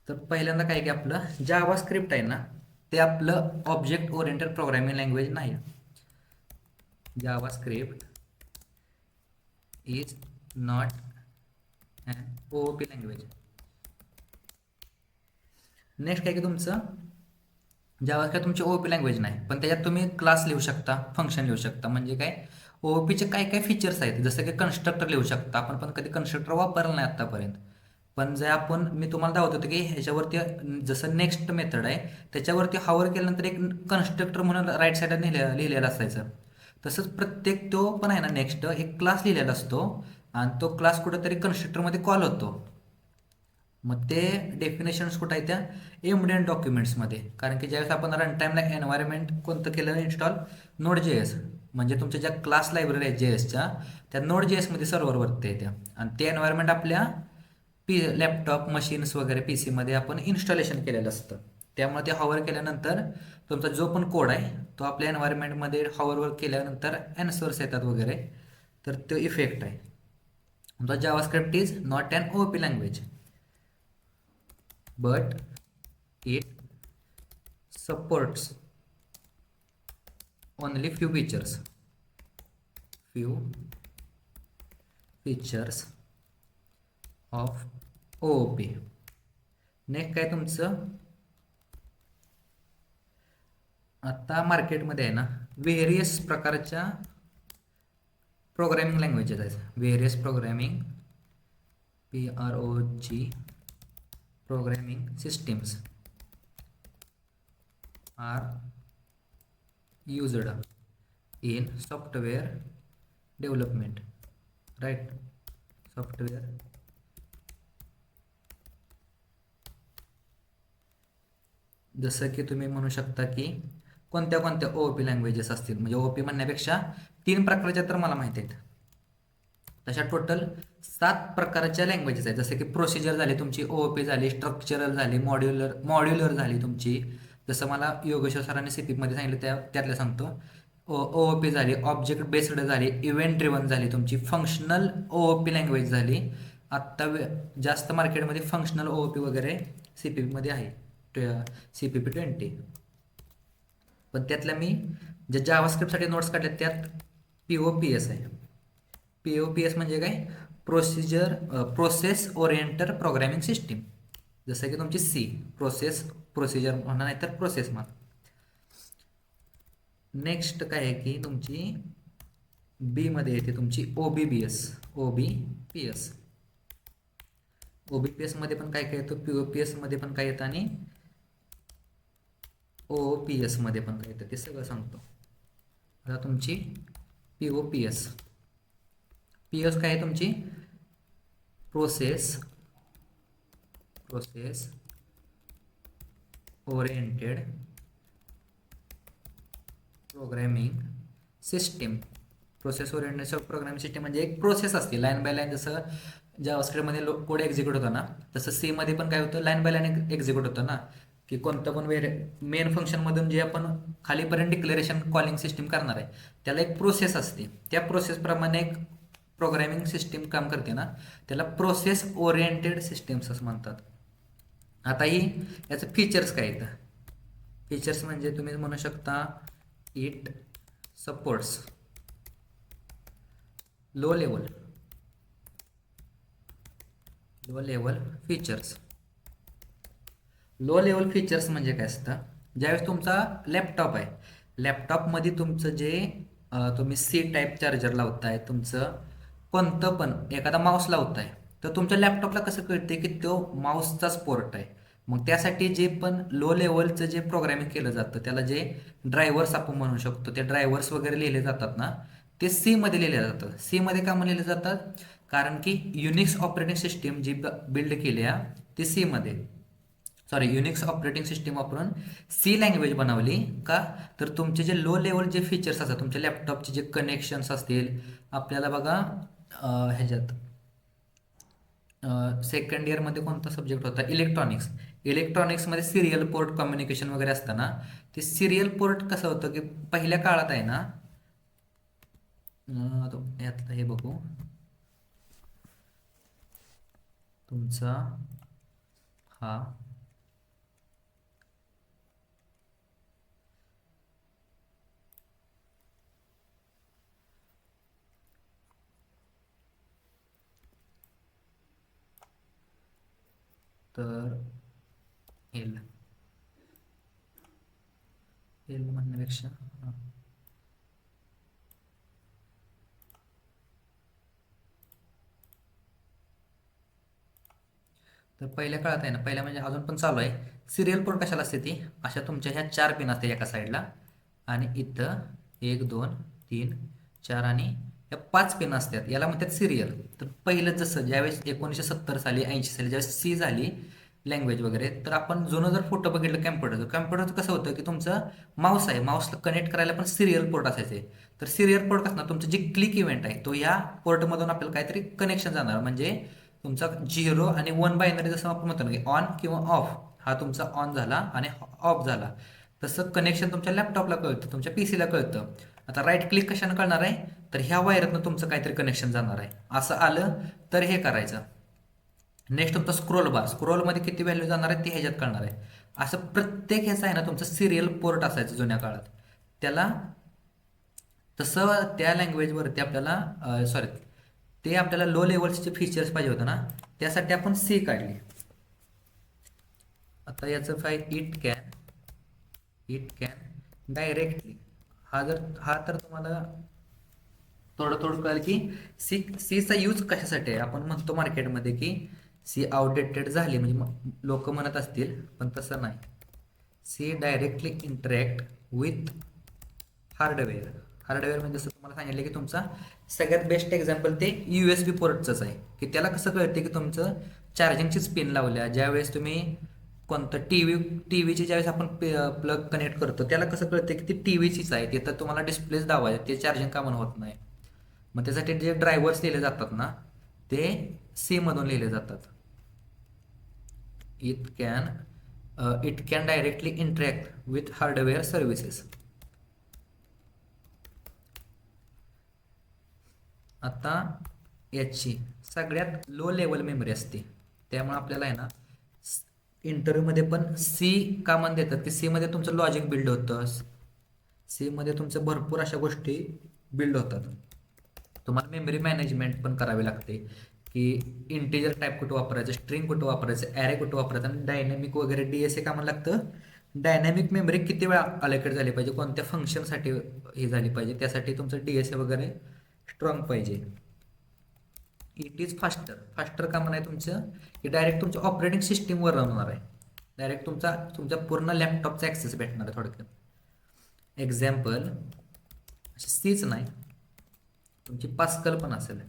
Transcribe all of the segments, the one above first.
तर पहिल्यांदा काय की आपलं जावा स्क्रिप्ट आहे ना, ते आपलं ऑब्जेक्ट ओरिएंटेड प्रोग्रामिंग लँग्वेज नाही. JavaScript is not and OOP language. Next काय की तुमचं जावा काय तुमची OOP लँग्वेज नाही, पण त्याच्यात तुम्ही क्लास लिहू शकता, फंक्शन लिहू शकता. म्हणजे काय OOPचे काय काय फीचर्स आहेत, जसं की कन्स्ट्रक्टर लिहू शकता. आपण पण कधी कन्स्ट्रक्टर वापरलं नाही आतापर्यंत, पण जे आपण मी तुम्हाला दाखवत होतो की ह्याच्यावरती जसं नेक्स्ट मेथड आहे त्याच्यावरती हॉवर केल्यानंतर एक कन्स्ट्रक्टर म्हणून राईट साईडला लिहिलेलं असायचं. तसंच प्रत्येक तो पण आहे ना नेक्स्ट एक क्लास लिहिलेला असतो आणि तो क्लास कुठेतरी कन्स्ट्रक्टरमध्ये कॉल होतो. मग ते डेफिनेशन्स कुठं आहेत त्या एम्बेडेड डॉक्युमेंट्समध्ये. कारण की ज्यावेळेस आपण रन टाईमला एन्व्हायरमेंट कोणतं केलं इन्स्टॉल नोड जे एस, म्हणजे तुमच्या ज्या क्लास लायब्ररी आहेत जे एसच्या त्या नोड जे एसमध्ये सर्व्हरवरती येत्या आणि ते एन्व्हायरमेंट आपल्या लॅपटॉप मशीन्स वगैरे पी सीमध्ये आपण इन्स्टॉलेशन केलेलं असतं. त्यामुळे ते हॉवर केल्यानंतर तुमचा जो पण कोड आहे तो आपल्या एन्व्हायरमेंटमध्ये हॉवरवर केल्यानंतर ॲन्सर्स येतात वगैरे. तर तो इफेक्ट आहे. तुमचा JavaScript is not an OOP language, but it supports only few features of OOP. Next काय तुमचं आता मार्केटमध्ये आहे ना व्हेरियस प्रकारच्या प्रोग्रॅमिंग लँग्वेजेस आहेत. Various programming systems are used in software development, right? Software जसं की तुम्ही म्हणू शकता की कोणत्या कोणत्या OOP लँग्वेजेस असतील. म्हणजे OOP म्हणण्यापेक्षा 3 प्रकारच्या तर मला माहिती आहेत. तशा टोटल 7 प्रकारच्या लँग्वेजेस आहेत. जसं की प्रोसिजर झाली तुमची, OOP झाली, स्ट्रक्चरल झाली, मॉड्युलर झाली तुमची. जसं मला योगेश्वर सरांनी CP मध्ये सांगितलं त्यातल्या सांगतो. OOP झाली, ऑब्जेक्ट बेस्ड झाली, इव्हेंट ड्रिव्हन झाली तुमची, फंक्शनल OOP लँग्वेज झाली. आत्ता जास्त मार्केटमध्ये फंक्शनल OOP वगैरे CP मध्ये आहे, CPP20. पण त्यातल्या मी ज्या जावास्क्रिप्टसाठी नोट्स काढल्यात त्यात POPS आहे. POPS म्हणजे काय प्रोसेस ओरिएंटेड प्रोग्रामिंग सिस्टीम. जसं की तुमची प्रोसिजर म्हणा नाही तर प्रोसेस म्हणा. नेक्स्ट काय आहे की तुमची बी मध्ये येते तुमची OBPS मध्ये पण काय काय येतं, POPS मध्ये पण काय येतं आणि OOPS मध्ये पण काय येतं ते सगळं सांगतो. आता तुमची POPS काय आहे तुमची process oriented programming system. Process oriented programming system म्हणजे एक प्रोसेस असते लाईन बाय लाईन. जसं जावास्क्रिप्टमध्ये कोड एक्झिक्यूट होतो ना, तसं सी मध्ये पण काय होतं लाईन बाय लाईन एक्झिक्यूट होतं ना, की कोणतं पण मेन फंक्शनमधून जे आपण खालीपर्यंत डिक्लेरेशन कॉलिंग सिस्टीम करणार आहे त्याला एक प्रोसेस असते. त्या प्रोसेसप्रमाणे एक प्रोग्रामिंग सिस्टीम काम करते ना, त्याला प्रोसेस ओरिएंटेड सिस्टीम्स असं म्हणतात. आता ही याचं फीचर्स काय येतं, फीचर्स म्हणजे तुम्ही म्हणू शकता it supports low level features. Low level features म्हणजे काय असतं, ज्यावेळेस तुमचा लॅपटॉप आहे, लॅपटॉपमध्ये तुमचं जे तुम्ही C टाईप चार्जर लावताय, तुमचं कोणतं पण एखादा माऊस लावताय, तर तुमच्या लॅपटॉपला कसं कळते की तो माऊसचाच पोर्ट आहे. मग त्यासाठी जे पण लो लेवलचं जे प्रोग्रामिंग केलं जातं त्याला जे ड्रायव्हर्स आपण म्हणू शकतो, ते ड्रायव्हर्स वगैरे लिहिले जातात ना, ते C मध्ये लिहिले जातात. C मध्ये का लिहिले जातात, कारण की युनिक्स ऑपरेटिंग सिस्टीम जी बिल्ड केली आहे ती C मध्ये, युनिक्स ऑपरेटिंग सिस्टीम वापरून C लँग्वेज बनवली का, तर तुमचे जे लो लेवल जे फीचर्स असतात तुमच्या लॅपटॉपचे जे कनेक्शन्स असतील. आपल्याला बघा ह्याच्यात सेकंड इयरमध्ये कोणता सब्जेक्ट होता, इलेक्ट्रॉनिक्समध्ये सिरियल पोर्ट कम्युनिकेशन वगैरे असताना ते सिरियल पोर्ट कसं होतं की पहिल्या काळात आहे ना, यातलं हे बघू तुमचा हा तर एल एल म्हणण्यापेक्षा तर पहिल्या काळात आहे ना, पहिल्या म्हणजे अजून पण चालू आहे. सिरियल पोर्ट कशाला असते ती, अशा तुमच्या ह्या 4 पिन असते एका साईडला, आणि इथं 1 2 3 4 आणि या 5 पिन असतात, याला म्हणतात सिरियल. तर पहिलं जसं ज्यावेळेस 1970 साली 80 साली ज्यावेळेस सी झाली लँग्वेज वगैरे, तर आपण जुनं जर फोटो बघितलं कॅम्प्युटरचं कसं होतं की तुमचं माऊस आहे, माऊसला कनेक्ट करायला पण सिरियल पोर्ट असायचे. तर सिरियल पोर्ट असणार तुमचं जे क्लिक इव्हेंट आहे तो या पोर्टमधून आपल्याला काहीतरी कनेक्शन जाणार, म्हणजे तुमचा 0 आणि 1 बायनरी जसं आपण म्हणतो ना की ऑन किंवा ऑफ, हा तुमचा ऑन झाला आणि ऑफ झाला, तसं कनेक्शन तुमच्या लॅपटॉपला कळतं, तुमच्या पीसीला कळतं. आता राईट क्लिक कशानं कळणार आहे, तर ह्या वायरतनं तुमचं काहीतरी कनेक्शन जाणार आहे. असं आलं तर हे करायचं. नेक्स्ट तुमचा स्क्रोलमध्ये किती व्हॅल्यू जाणार आहे ते ह्याच्यात कळणार आहे. असं प्रत्येक ह्याचा आहे ना तुमचं सिरियल पोर्ट असायचं जुन्या काळात. त्याला तसं त्या लँग्वेजवरती आपल्याला सॉरी, ते आपल्याला लो लेवलचे फीचर्स पाहिजे होतं ना, त्यासाठी आपण सी काढली. आता याचं फाईल इट कॅन डायरेक्टली, हा तर तुम्हाला थोडं थोडं कळेल की सीचा यूज कशासाठी आहे. आपण म्हणतो मार्केटमध्ये की सी आउटडेटेड झाली, म्हणजे लोक म्हणत असतील, पण तसं नाही. C directly interact with hardware म्हणजे जसं तुम्हाला सांगितलं की तुमचा सगळ्यात बेस्ट एक्झाम्पल ते USB पोर्टचंच आहे. की त्याला कसं कळते की तुमचं चार्जिंगचीच पिन लावल्या ज्यावेळेस तुम्ही कोणतं टी व्हीची ज्यावेळेस आपण प्लग कनेक्ट करतो, त्याला कसं कळते की ती टी व्हीचीच आहे, तिथं तुम्हाला डिस्प्लेच दावायचे, ते चार्जिंग का म्हणून होत नाही. मग त्यासाठी जे ड्रायव्हर्स लिहिले जातात ना, ते सी मधून लिहिले जातात. It can directly interact with hardware services. आता याची सगळ्यात लो लेवल मेमरी असते, त्यामुळे आपल्याला आहे ना इंटरव्ह्यूमध्ये पण सी का म्हण देतात की सी मध्ये तुमचं लॉजिक बिल्ड होतं, सी मध्ये तुमचं भरपूर अशा गोष्टी बिल्ड होतात. तुम्हाला मेमरी मॅनेजमेंट पण करावी लागते की इंटिजर टाईप कुठं वापरायचं, स्ट्रिंग कुठं वापरायचं, ॲरे कुठं वापरायचं, आणि डायनॅमिक वगैरे DSA का म्हणून लागतं. डायनॅमिक मेमरी किती वेळा अलोकेट झाली पाहिजे, कोणत्या फंक्शनसाठी हे झाली पाहिजे, त्यासाठी तुमचं DSA वगैरे स्ट्रॉंग पाहिजे. इट इज फास्टर का म्हणाय तुमचं की डायरेक्ट तुमच्या ऑपरेटिंग सिस्टीमवर रन होणार आहे, डायरेक्ट तुमच्या पूर्ण लॅपटॉपचा ॲक्सेस भेटणार आहे थोडक्यात. एक्झाम्पल सीच नाही, तुमची पास्कल पण असेल.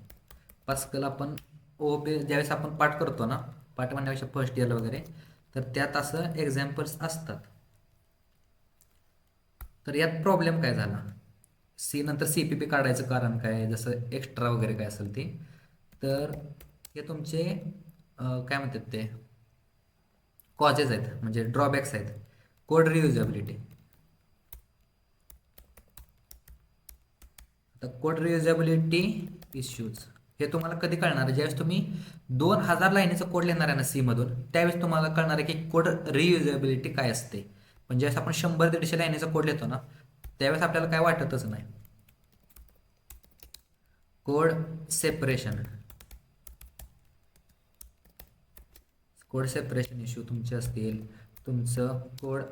पास्कल आपण ज्यावेळेस आपण पाठ करतो ना, पाठ म्हणण्यापेक्षा फर्स्ट इयरला वगैरे, तर त्यात असं एक्झाम्पल्स असतात. तर यात प्रॉब्लेम काय झाला, सी नंतर CPP काढायचं कारण काय, जसं एक्स्ट्रा वगैरे काय असेल ते, तर हे तुमचे काय म्हणतात ते कॉजेस आहेत, म्हणजे ड्रॉबॅक्स आहेत. कोड रियुजेबिलिटी. आता कोड रियुजेबिलिटी इश्यूज हे तुम्हाला कधी कळणार, ज्यावेळेस तुम्ही 2000 लाईनीचा कोड लिहिणार आहे ना सी मधून, त्यावेळेस तुम्हाला कळणार आहे की कोड रियुजेबिलिटी काय असते. पण ज्यावेळेस आपण 100-150 लाईनीचा कोड लिहितो ना, त्यावेळेस आपल्याला काय वाटतच नाही. कोड सेपरेशन इश्यू तुमचे असतील, तुमचं कोड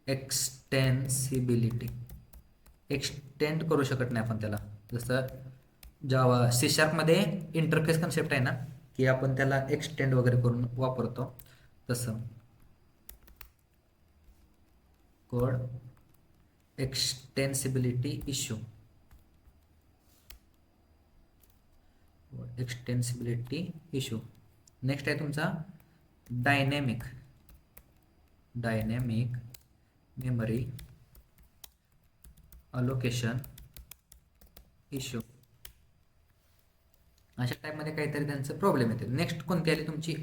एक्सटेन्सिबिलिटी, एक्सटेंड करू शकत नाही आपण त्याला. जसं जावा C#मध्ये इंटरफेस कन्सेप्ट आहे ना, की आपण त्याला एक्सटेंड वगैरे करून वापरतो, तसं कोड एक्सटेन्सिबिलिटी इश्यू. नेक्स्ट आहे तुमचा डायनॅमिक मेमरी अलोकेशन इश्यू. अशा टाईपमध्ये काहीतरी त्यांचं प्रॉब्लेम येते. नेक्स्ट कोणती आली तुमची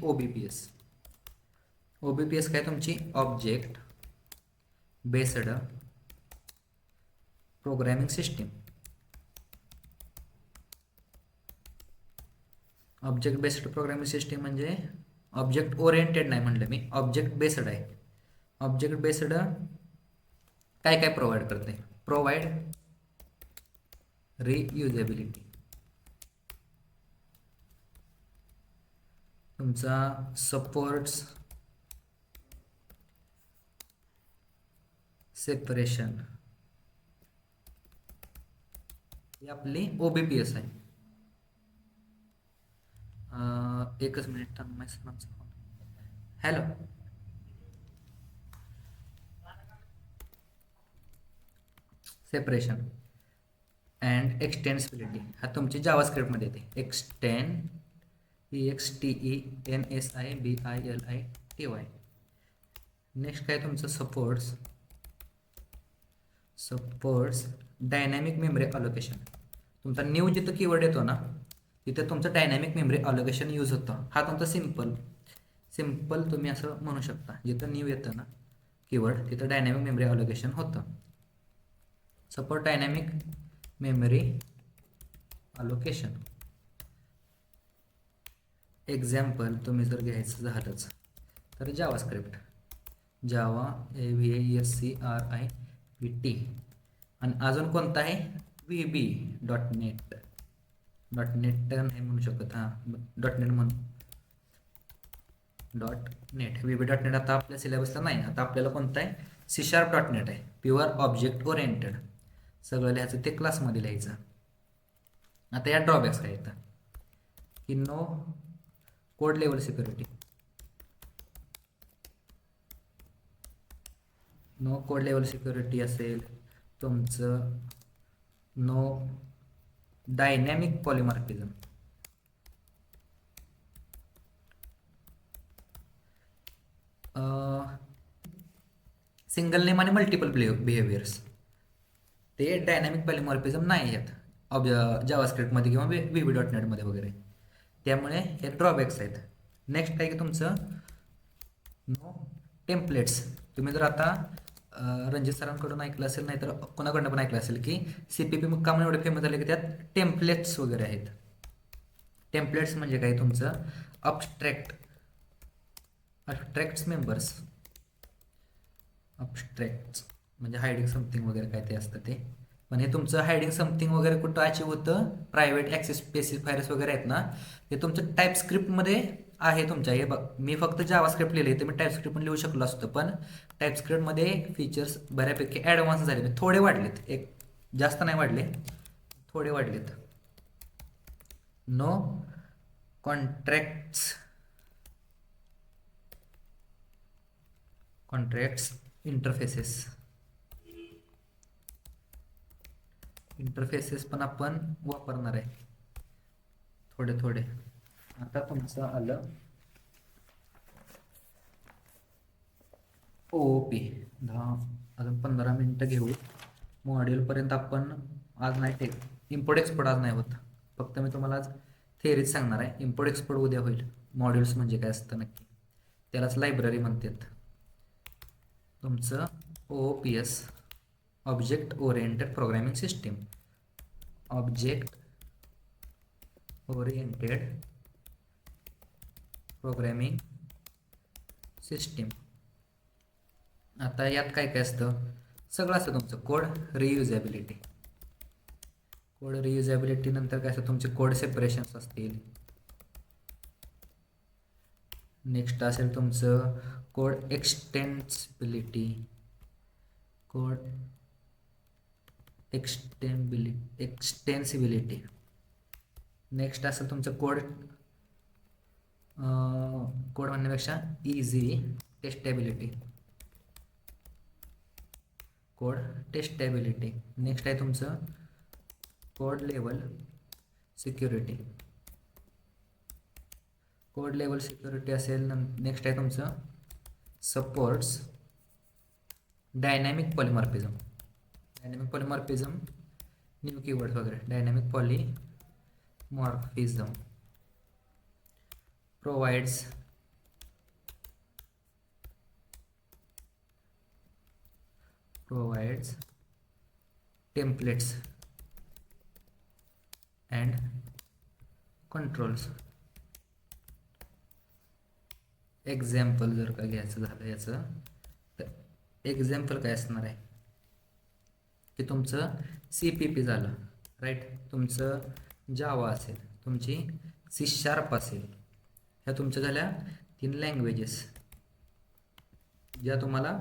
OBPS काय तुमची object based programming system. Object based programming system म्हणजे ऑब्जेक्ट ओरिएंटेड नाही म्हणलं मी, ऑब्जेक्ट बेस्ड आहे. ऑब्जेक्ट बेस्ड काय काय प्रोव्हाइड करते, प्रोव्हाइड रियुजेबिलिटी. तुमचा सपोर्ट्स सेपरेशन ही आपली OBPS आहे. एकच मिनिट थांब, सरांचा फोन. हॅलो. सेपरेशन अँड एक्सटेन्सिबिलिटी हा तुमची जावास्क्रिप्टमध्ये येते. EXTENSIBILITY. नेक्स्ट काय तुमचं सपोर्ट्स डायनॅमिक मेमरी अलोकेशन. तुमचा न्यू जिथं कीवर्ड येतो ना तिथे तुमचं डायनॅमिक मेमरी अलोकेशन यूज होतं. हा तुमचा सिम्पल तुम्ही असं म्हणू शकता. जिथं न्यू येतं ना कीवर्ड तिथं डायनॅमिक मेमरी अलोकेशन होतं. Support dynamic memory allocation. Example तुम्ही जर घ्यायचं झालंच तर जावास्क्रिप्ट, जावा AVASCRIPT. आणि अजून कोणता आहे VB.NET. .NET नाही म्हणू शकत, .NET म्हणून .NET VB.NET आता आपल्या सिलेबसला नाही. आता आपल्याला कोणतं आहे C#.NET आहे. Pure object oriented. सगळं लिहायचं ते क्लासमध्ये लिहायचं. आता या ड्रॉबॅक्स काय येतं की no code level security. No code level security असेल तुमचं. No dynamic polymorphism. Single name आणि मल्टिपल बिहेवियर्स ते डायनॅमिक पॉलिमॉर्फिझम नाही आहेत जावास्क्रिप्टमध्ये किंवा VB.NET मध्ये वगैरे. त्यामुळे हे ड्रॉबॅक्स आहेत. नेक्स्ट काय की तुमचं नो टेम्पलेट्स. तुम्ही जर आता रणजित सरांकडून ऐकलं असेल, नाही तर कोणाकडनं पण ऐकलं असेल की CPP मग का एवढे फेमस झाले की त्यात टेम्पलेट्स वगैरे आहेत. टेम्पलेट्स म्हणजे काय तुमचं अब्स्ट्रॅक्ट्स मेंबर्स. अब्स्ट्रॅक्ट्स म्हणजे हायडिंग समथिंग वगैरे काय ते असतं ते. पण हे तुमचं हायडिंग समथिंग वगैरे कुठं अचीव होतं, प्रायव्हेट ॲक्सेस स्पेसिफायर्स वगैरे आहेत ना ते तुमचं टाईपस्क्रिप्टमध्ये आहे तुमच्या. हे बघ मी फक्त जावास्क्रिप्ट लिहिले तर मी टाईपस्क्रिप्ट पण लिहू शकलो असतो, पण टाईपस्क्रिप्टमध्ये फीचर्स बऱ्यापैकी ॲडव्हान्स झाले, थोडे वाढलेत. एक जास्त नाही वाढले, थोडे वाढलेत. नो कॉन्ट्रॅक्ट्स इंटरफेसेस पण आपण वापरणार आहे थोडे. आता तुमचं आलं OOP. 10-15 मिनटं घेऊ. मॉड्यूलपर्यंत आपण आज नाही इम्पोर्ट एक्सपोर्ट आज नाही होत. फक्त मी तुम्हाला आज थेअरीच सांगणार आहे. इम्पोर्ट एक्सपोर्ट उद्या होईल. मॉड्यूल्स म्हणजे काय असतं नक्की, त्यालाच लायब्ररी म्हणतात. तुमचं OOPS object oriented programming system. Object oriented programming system. आता यात काय काय असतं, सगळं असतं तुमचं. कोड रियुजेबिलिटी नंतर काय असतं तुमचे कोड सेपरेशन्स असतील. नेक्स्ट असेल तुमचं कोड एक्सटेन्सिबिलिटी. नेक्स्ट असेल तुमचं कोड म्हणण्यापेक्षा इझी टेस्टेबिलिटी. नेक्स्ट आहे तुमचं कोड लेवल सिक्युरिटी. असेल. नेक्स्ट आहे तुमचं supports dynamic polymorphism. New keywords वगैरे. Dynamic polymorphism provides templates and controls. Example जर का घ्यायचं झालं याचं तर एक्झाम्पल काय असणार आहे की तुमचं CPP झालं, राईट. तुमचं जावा असेल, तुमची C# असेल, ह्या तुमच्या झाल्या 3 लँग्वेजेस ज्या तुम्हाला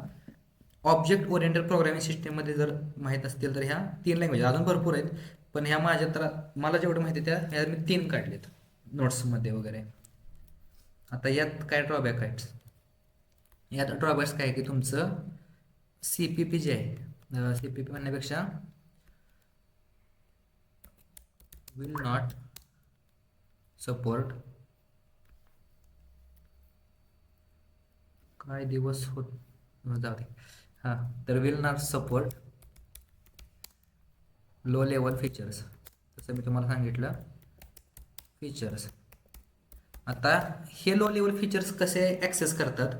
ऑब्जेक्ट ओरिएंटेड प्रोग्रामिंग सिस्टीममध्ये जर माहीत असतील तर ह्या 3 लँग्वेज, अजून भरपूर आहेत पण ह्या माझ्या तर मला जेवढं माहिती आहे त्या ह्या मी 3 काढलेत नोट्समध्ये वगैरे. आता यात काय ड्रॉबॅक आहेत, यात ड्रॉबॅक्स काय आहे की तुमचं सी पी पी जे आहे, सी पी पी म्हणण्यापेक्षा विल नॉट सपोर्ट, काय दिवस होत जाऊ दे, हां, तर will not support low level features, जसं मी तुम्हाला सांगितलं फीचर्स. आता हे लो लेवल फीचर्स कसे ॲक्सेस करतात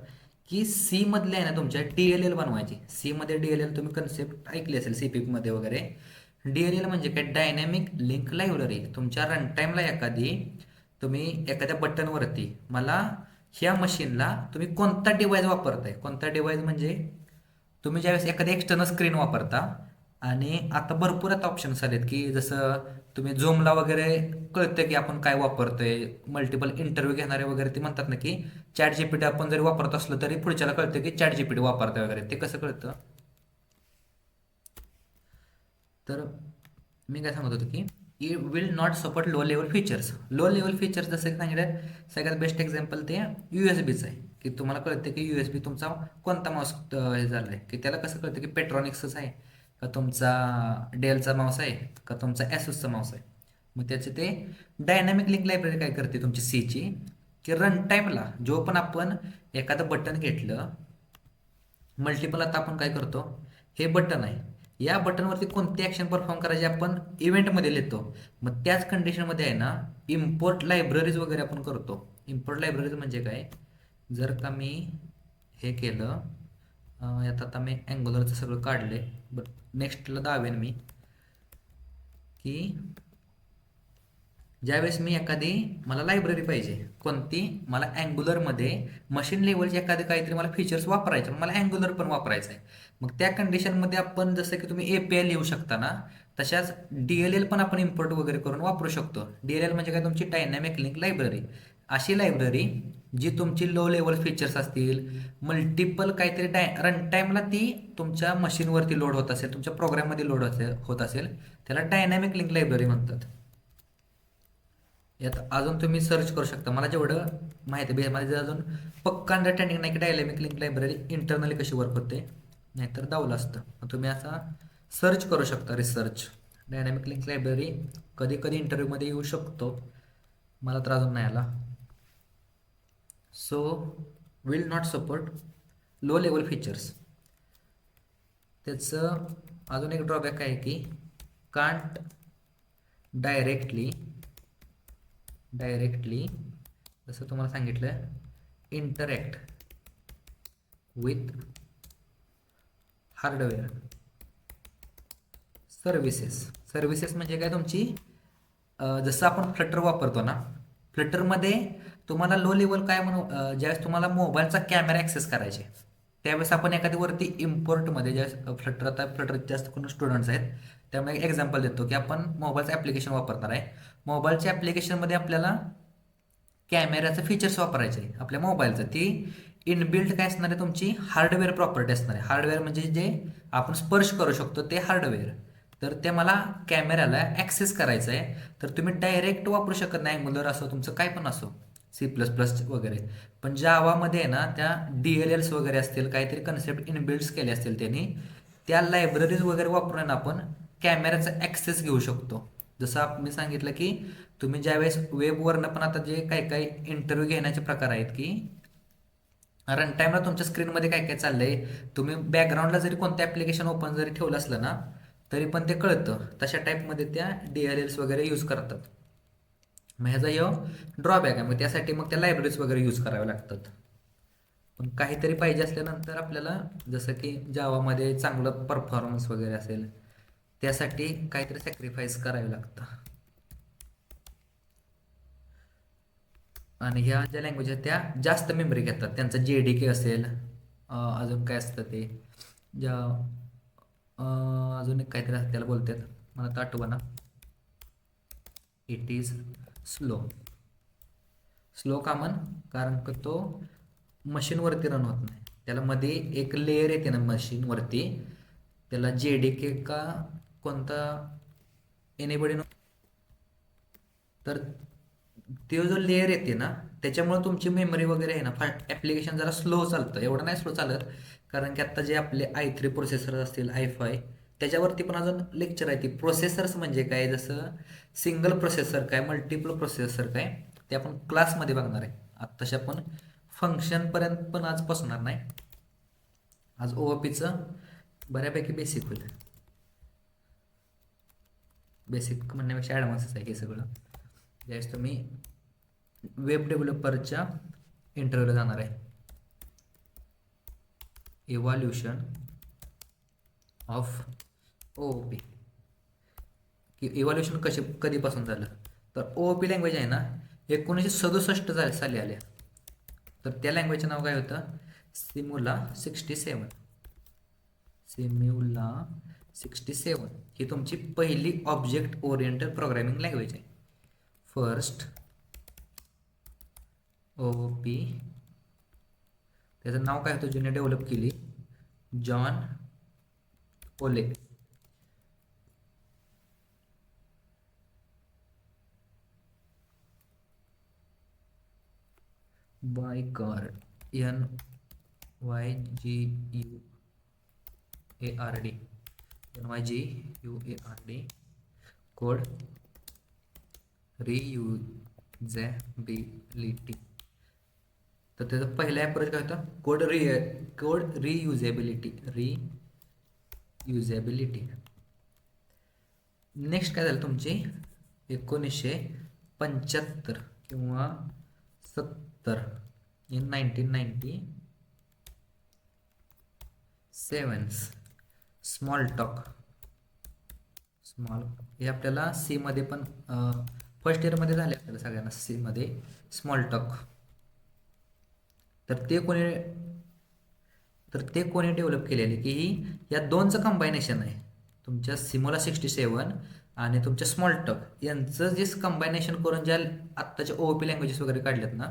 की सी मधले आहे ना तुमच्या DLL बनवायची. सी मध्ये DLL तुम्ही कन्सेप्ट ऐकली असेल CPP मध्ये वगैरे. DLL म्हणजे काय, डायनॅमिक लिंक लायब्ररी. तुमच्या रन टाईमला एखादी तुम्ही एखाद्या बटनवरती मला ह्या मशीनला तुम्ही कोणता डिव्हाइस वापरताय, कोणता डिव्हाइस म्हणजे तुम्ही ज्यावेळेस एखादी एक्सटर्नल स्क्रीन वापरता आणि आता भरपूर आता ऑप्शन्स आलेत की जसं तुम्ही झूमला वगैरे कळतं की आपण काय वापरतोय, मल्टिपल इंटरव्ह्यू घेणारे वगैरे ते म्हणतात ना की चॅट जीपीटी आपण जरी वापरत असलो तरी पुढच्याला कळतं की चॅट जीपीटी वापरतोय वगैरे. ते कसं कळतं, तर मी काय सांगत होतो की it will not support low level features. Low level features जसं की सांगितलं सगळ्यात बेस्ट एक्झाम्पल ते USB आहे की तुम्हाला कळतं की USB तुमचा कोणता माऊस हे झालं आहे की त्याला कसं कळतं की पेट्रॉनिक्सच आहे का तुमचा डेलचा माऊस आहे का तुमचा ॲसूसचा माऊस आहे. मग त्याचे ते डायनॅमिक लिंक लायब्ररी काय करते तुमची सीची की रन टाईमला जो पण आपण एखादं बटन घेतलं, मल्टिपल आता आपण काय करतो, हे बटन आहे या बटनवरती कोणती ॲक्शन परफॉर्म करायची आपण इव्हेंटमध्ये लिहितो. मग त्याच कंडिशनमध्ये आहे ना इम्पोर्ट लायब्ररीज वगैरे आपण करतो. इम्पोर्ट लायब्ररीज म्हणजे काय, जर का मी हे केलं, यात आता मी अँग्युलरचं सगळं काढले, बरं नेक्स्टला दावेन मी की ज्यावेळेस मी एखादी मला लायब्ररी पाहिजे कोणती, मला अँग्युलरमध्ये मशीन लेवलचे एखादे काहीतरी मला फीचर्स वापरायचे, मला अँग्युलर पण वापरायचं आहे. मग त्या कंडिशनमध्ये आपण जसं की तुम्ही API लिहू शकता ना, तशाच DLL पण आपण इम्पोर्ट वगैरे करून वापरू शकतो. DLL म्हणजे काय, तुमची डायनॅमिक लिंक लायब्ररी. अशी लायब्ररी जी तुमची लो लेवल फीचर्स असतील, मल्टिपल काहीतरी रन टाईमला ती तुमच्या मशीनवरती लोड होत असेल, तुमच्या प्रोग्राममध्ये लोड होत असेल, त्याला डायनॅमिक लिंक लायब्ररी म्हणतात. यात अजून तुम्ही सर्च करू शकता. मला जेवढं माहिती आहे माझं अजून पक्का अंडरस्टँडिंग नाही की डायनॅमिक लिंक लायब्ररी इंटरनली कशी वर्क होते, नाहीतर दावलं असतं. मग तुम्ही असा सर्च करू शकता, रिसर्च डायनॅमिक लिंक लायब्ररी कधी कधी इंटरव्ह्यूमध्ये येऊ शकतो, मला तर अजून नाही आला. So will not support low level features. त्याचं अजून एक ड्रॉबॅक आहे की कांट डायरेक्टली जसं तुम्हाला सांगितलं इंटरॅक्ट विथ हार्डवेअर सर्व्हिसेस म्हणजे काय, तुमची जसं आपण फ्लटर वापरतो ना, फ्लटरमध्ये तुम्हाला लो लेवल काय म्हणू, ज्यावेळेस तुम्हाला मोबाईलचा कॅमेरा ॲक्सेस करायचे त्यावेळेस आपण एखादी इम्पोर्टमध्ये ज्यावेळेस फ्लटर जास्त करून स्टुडंट्स आहेत त्यामुळे एक एक्झाम्पल देतो की आपण मोबाईलचं ॲप्लिकेशन वापरणार आहे. मोबाईलच्या ॲप्लिकेशनमध्ये आपल्याला कॅमेऱ्याचं फीचर्स वापरायचे आहे आपल्या मोबाईलचं, ती इनबिल्ट काय असणार आहे, तुमची हार्डवेअर प्रॉपर्टी असणार आहे. हार्डवेअर म्हणजे जे आपण स्पर्श करू शकतो ते हार्डवेअर. तर ते मला कॅमेऱ्याला ॲक्सेस करायचं आहे, तर तुम्ही डायरेक्ट वापरू शकत नाही, अँग्युलर असो तुमचं काय पण असो, C++ वगैरे. पण जावामध्ये आहे ना त्या DLLs वगैरे असतील, काहीतरी कन्सेप्ट इनबिल्ड्स केले असतील त्यांनी, त्या लायब्ररीज वगैरे वापरून आपण कॅमेऱ्याचा ॲक्सेस घेऊ शकतो. जसं मी सांगितलं की तुम्ही ज्यावेळेस वेबवरनं पण आता जे काही काही इंटरव्ह्यू घेण्याचे प्रकार आहेत की रन टाईमला तुमच्या स्क्रीनमध्ये काय काय चाललंय, तुम्ही बॅकग्राऊंडला जरी कोणतं ॲप्लिकेशन ओपन जरी ठेवलं असलं ना तरी पण ते कळतं. तशा टाईपमध्ये त्या DLLs वगैरे यूज करतात. मग ह्याचा ड्रॉबॅक आहे, मग त्यासाठी मग त्या लायब्ररीज वगैरे यूज कराव्या लागतात. पण काहीतरी पाहिजे असल्यानंतर आपल्याला जसं की जावामध्ये चांगलं परफॉर्मन्स वगैरे असेल त्यासाठी काहीतरी सॅक्रिफाईस करावे लागतं. आणि ह्या ज्या लँग्वेज आहेत त्या जास्त मेमरी घेतात, त्यांचं JDK असेल, अजून काय असतं ते ज्या अजून एक काहीतरी असतं त्याला बोलतात, मला तर आठवना. इट इज स्लो स्लो का म्हण, कारण का तो मशीनवरती रन होत नाही, त्याला मध्ये एक लेयर येते ना मशीनवरती, त्याला JDK का कोणता एनीबडी, तर ते जो लेयर येते ना त्याच्यामुळे तुमची मेमरी वगैरे आहे ना ॲप्लिकेशन जरा स्लो चालतं, एवढं नाही स्लो चालत, कारण की आत्ता जे आपले i3 प्रोसेसर असतील i5 त्याच्यावरती पण अजून लेक्चर आहे. ती प्रोसेसर्स म्हणजे काय, जसं सिंगल प्रोसेसर काय, मल्टिपल प्रोसेसर काय, ते आपण क्लासमध्ये बघणार आहे. आत्ताशी आपण फंक्शनपर्यंत पण आज बसणार नाही. आज OOPचं बऱ्यापैकी बेसिक होईल. बेसिक म्हणण्यापेक्षा ॲडव्हान्सच आहे हे सगळं. ज्यावेळेस तुम्ही वेब डेव्हलपरच्या इंटरव्ह्यूला जाणार आहे. इव्हॉल्युशन ऑफ OOP, की इव्हॉल्युशन कधीपासून झालं, तर OOP लँग्वेज आहे ना 1967 साली आल्या. तर त्या लँग्वेजचं नाव काय होतं, सिम्युला 67. ही तुमची पहिली ऑब्जेक्ट ओरिएंटेड प्रोग्रामिंग लँग्वेज आहे. फर्स्ट OOP, त्याचं नाव काय होतं ज्याने डेव्हलप केली, जॉन ओले. बायगार्ड, NYGUARD, कोड रियुजेबिलिटी. तर त्याचा पहिला अप्रोच काय होता, कोड रियुजेबिलिटी. नेक्स्ट काय झालं तुमची 1975 किंवा 70, इन 1997 स्मॉल टॉक. हे आपल्याला सी मध्ये पण फर्स्ट इयरमध्ये झाले आपल्याला सगळ्यांना सी मध्ये स्मॉल टॉक. तर ते कोणी डेव्हलप केलेले, की या दोनचं कंबायनेशन आहे, तुमच्या सिमोला 67 आणि तुमच्या स्मॉल टॉक यांचं जे कंबायनेशन करून ज्या आत्ताच्या OOP लँग्वेजेस वगैरे काढल्यात ना,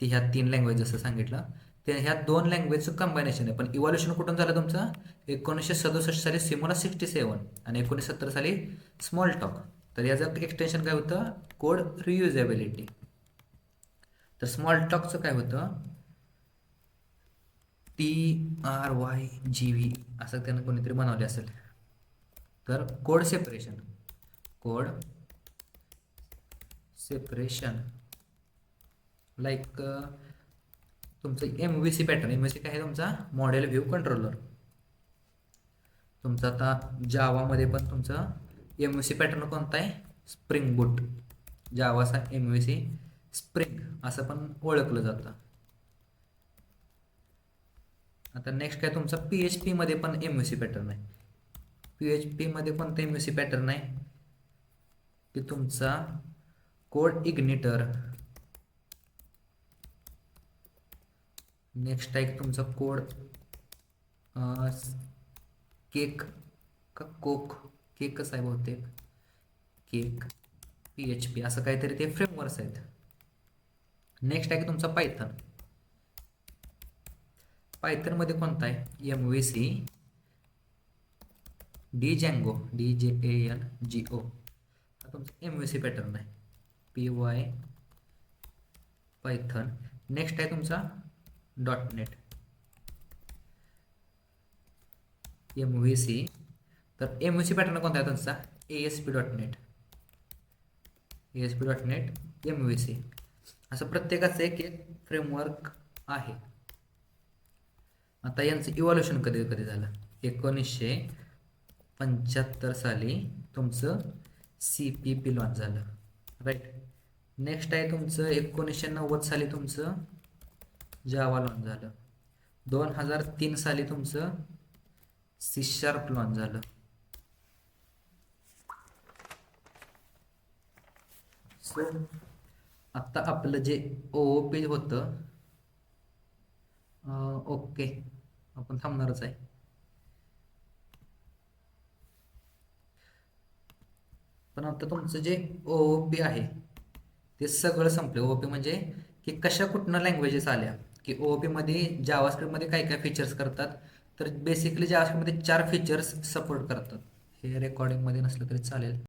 ती ह्या 3 लँग्वेज जसं सांगितलं, ते ह्या 2 लँग्वेजचं कंबायनेशन आहे. पण इव्हॉल्युशन कुठून झालं तुमचं, 1967 साली सिमोला 67 आणि 1970 साली स्मॉल टॉक. तर याचं एक्सटेन्शन काय होतं, कोड रियुजेबिलिटी. तर स्मॉल टॉकचं काय होतं, TRYGV असं त्यानं कोणीतरी बनवले असेल. तर कोड सेपरेशन लाईक तुमचं MVC पॅटर्न. MVC काय आहे तुमचा, मॉडेल व्ह्यू कंट्रोलर. तुमचं आता जावामध्ये पण तुमचं MVC पॅटर्न कोणता आहे, स्प्रिंग बूट. जावाचा MVC स्प्रिंग असं पण ओळखलं जातं. आता नेक्स्ट काय तुमचा PHP मध्ये पण MVC पॅटर्न आहे. PHP मध्ये कोणता MVC पॅटर्न आहे, की तुमचा कोड इग्निटर. नेक्स्ट आहे तुमचा कोड केक का कोक, केकच आहे बहुतेक, केक PHP असं काहीतरी ते फ्रेमवर्क्स आहेत. नेक्स्ट आहे की तुमचा पायथनमध्ये कोणता आहे, MVC DJango हा तुमचा MVC पॅटर्न आहे, पायथन. नेक्स्ट आहे तुमचा .NET MVC. तर MVC पॅटर्न कोणता आहे तुमचा, ASP.NET MVC. असं प्रत्येकाचं एक एक फ्रेमवर्क आहे. आता यांचं इव्हॉल्युशन कधी झालं, 1975 साली तुमचं CPP लॉन्च झालं, राईट. नेक्स्ट आहे तुमचं 1990 साली तुमचं जावा लॉन्च झालं. 2003 साली तुमचं C# लॉन्च झालं. सो आत्ता आपलं जे OOP होतं, ओके आपण थांबणारच आहे. पण आता तुमचं जे OOP आहे ते सगळं संपलं. OOP म्हणजे की कशा कुठनं लँग्वेजेस आल्या, की OOP-मध्ये जावास्क्रिप्टमध्ये काय काय फीचर्स करतात. तर बेसिकली जावास्क्रिप्टमध्ये 4 फीचर्स सपोर्ट करतात. हे रेकॉर्डिंगमध्ये नसलं तरी चालेल.